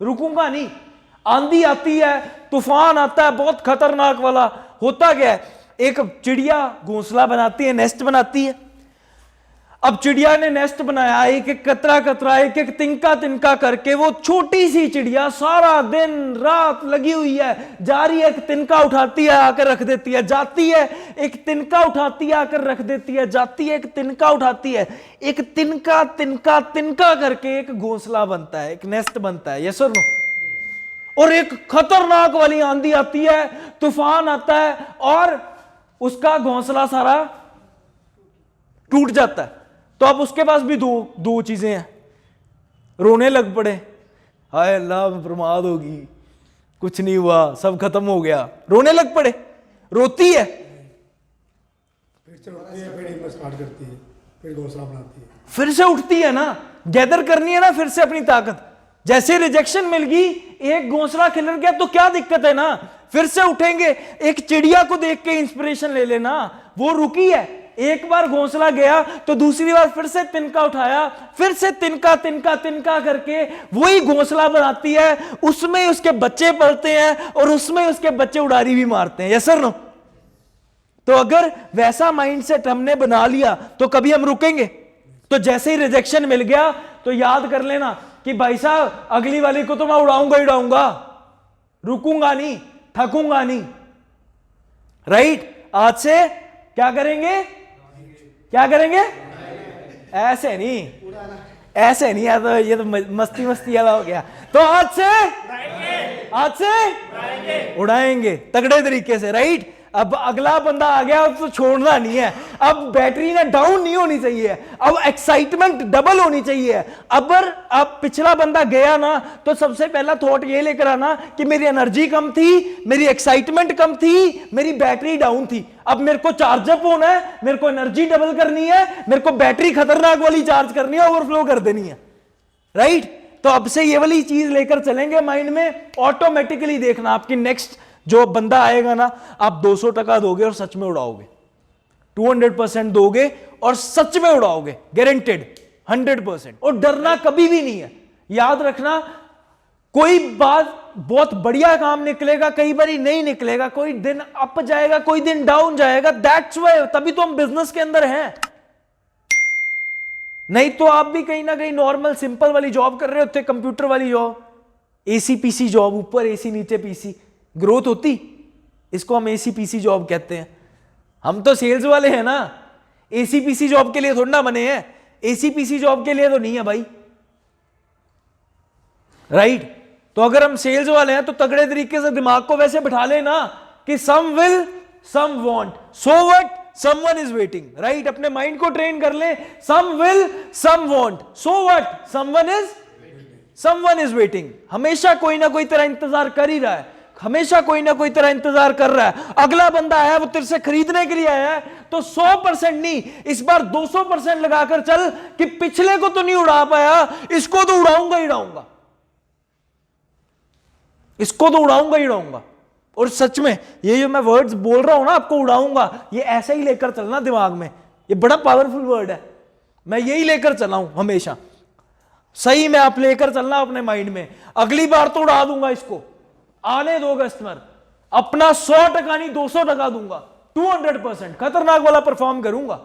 रुकूंगा नहीं। आंधी आती है, तूफान आता है बहुत खतरनाक वाला। होता क्या है, एक चिड़िया घोंसला बनाती है, नेस्ट बनाती है। अब चिड़िया ने नेस्ट बनाया, एक एक कतरा कतरा, एक एक तिनका तिनका करके। वो छोटी सी चिड़िया सारा दिन रात लगी हुई है, जा रही है, एक तिनका उठाती है आकर रख देती है, जाती है, एक तिनका उठाती है आकर रख देती है, जाती है, एक तिनका उठाती है, एक तिनका तिनका तिनका करके एक घोंसला बनता है, एक नेस्ट बनता है। यस और नो? और एक खतरनाक वाली आंधी आती है, तूफान आता है और उसका घोंसला सारा टूट जाता है। तो अब उसके पास भी दो चीजें हैं। रोने लग पड़े, हाय अल्लाह बर्बाद होगी, कुछ नहीं हुआ, सब खत्म हो गया, रोने लग पड़े। रोती है, फिर से उठती है, फिर एक स्टार्ट करती है, फिर घोंसला बनाती है, फिर से उठती है ना, गैदर करनी है ना फिर से अपनी ताकत। जैसे रिजेक्शन मिल गई, एक घोंसला खिलर गया तो क्या दिक्कत है ना, फिर से उठेंगे। एक चिड़िया को देख के इंस्पिरेशन ले लेना, वो रुकी है, एक बार घोंसला गया तो दूसरी बार फिर से तिनका उठाया, फिर से तिनका तिनका तिनका करके वही घोंसला बनाती है, उसमें उसके बच्चे पलते हैं और उसमें उसके बच्चे उड़ारी भी मारते हैं। Yes sir no? तो अगर वैसा माइंडसेट हमने बना लिया तो कभी हम रुकेंगे? तो जैसे ही रिजेक्शन मिल गया तो याद कर लेना कि भाई साहब अगली वाली को तो मैं उड़ाऊंगा ही उड़ाऊंगा, रुकूंगा नहीं, थकूंगा नहीं। राइट? आज से क्या करेंगे? क्या करेंगे? ऐसे नहीं, ऐसे नहीं, ये तो मस्ती मस्ती वाला हो गया। तो आज से उड़ाएंगे तगड़े तरीके से। राइट? अब अगला बंदा आ गया, अब तो छोड़ना नहीं है, अब बैटरी ना डाउन नहीं होनी चाहिए, अब एक्साइटमेंट डबल होनी चाहिए। अब पिछला बंदा गया ना तो सबसे पहला थॉट ये लेकर आना कि मेरी एनर्जी कम थी, मेरी एक्साइटमेंट कम थी, मेरी बैटरी डाउन थी। अब मेरे को चार्जअप होना है, मेरे को एनर्जी डबल करनी है, मेरे को बैटरी खतरनाक वाली चार्ज करनी है, ओवरफ्लो कर देनी है। राइट? तो अब से ये वाली चीज लेकर चलेंगे माइंड में, ऑटोमेटिकली देखना आपकी नेक्स्ट जो बंदा आएगा ना, आप 200% दोगे और सच में उड़ाओगे, 200% दोगे और सच में उड़ाओगे, गारंटेड 100%। और डरना कभी भी नहीं है। याद रखना, कोई बात बहुत बढ़िया काम निकलेगा, कई बार नहीं निकलेगा, कोई दिन अप जाएगा, कोई दिन डाउन जाएगा। दैट्स व्हाई, तभी तो हम बिजनेस के अंदर हैं। नहीं तो आप भी कहीं ना कहीं नॉर्मल सिंपल वाली जॉब कर रहे होते, कंप्यूटर वाली जॉब, एसी पीसी जॉब, ऊपर एसी नीचे पीसी, ग्रोथ होती। इसको हम एसी पीसी जॉब कहते हैं। हम तो सेल्स वाले हैं ना, एसी पीसी जॉब के लिए थोड़ा ना बने हैं, एसी पीसी जॉब के लिए तो नहीं है भाई। राइट? तो अगर हम सेल्स वाले हैं तो तगड़े तरीके से दिमाग को वैसे बिठा लेना कि some will some want, so what, someone is waiting. Right? अपने माइंड को ट्रेन कर ले, some will some want, so what, someone is waiting. हमेशा कोई ना कोई तेरा इंतजार कर ही रहा है, हमेशा कोई ना कोई तेरा इंतजार कर रहा है। अगला बंदा आया, वो तेरे से खरीदने के लिए आया है, तो 100% नहीं, इस बार 200% लगाकर चल कि पिछले को तो नहीं उड़ा पाया, इसको तो उड़ाऊंगा ही उड़ाऊंगा, इसको तो उड़ाऊंगा ही उड़ाऊंगा। और सच में ये जो मैं वर्ड्स बोल रहा हूं ना, आपको उड़ाऊंगा, ये ऐसा ही लेकर चलना दिमाग में। ये बड़ा पावरफुल वर्ड है, मैं यही लेकर चला हूं हमेशा। सही में आप लेकर चलना अपने माइंड में, अगली बार तो उड़ा दूंगा इसको, आने दो कस्टमर, अपना 100% नहीं 200% दूंगा, 200% खतरनाक वाला परफॉर्म करूंगा।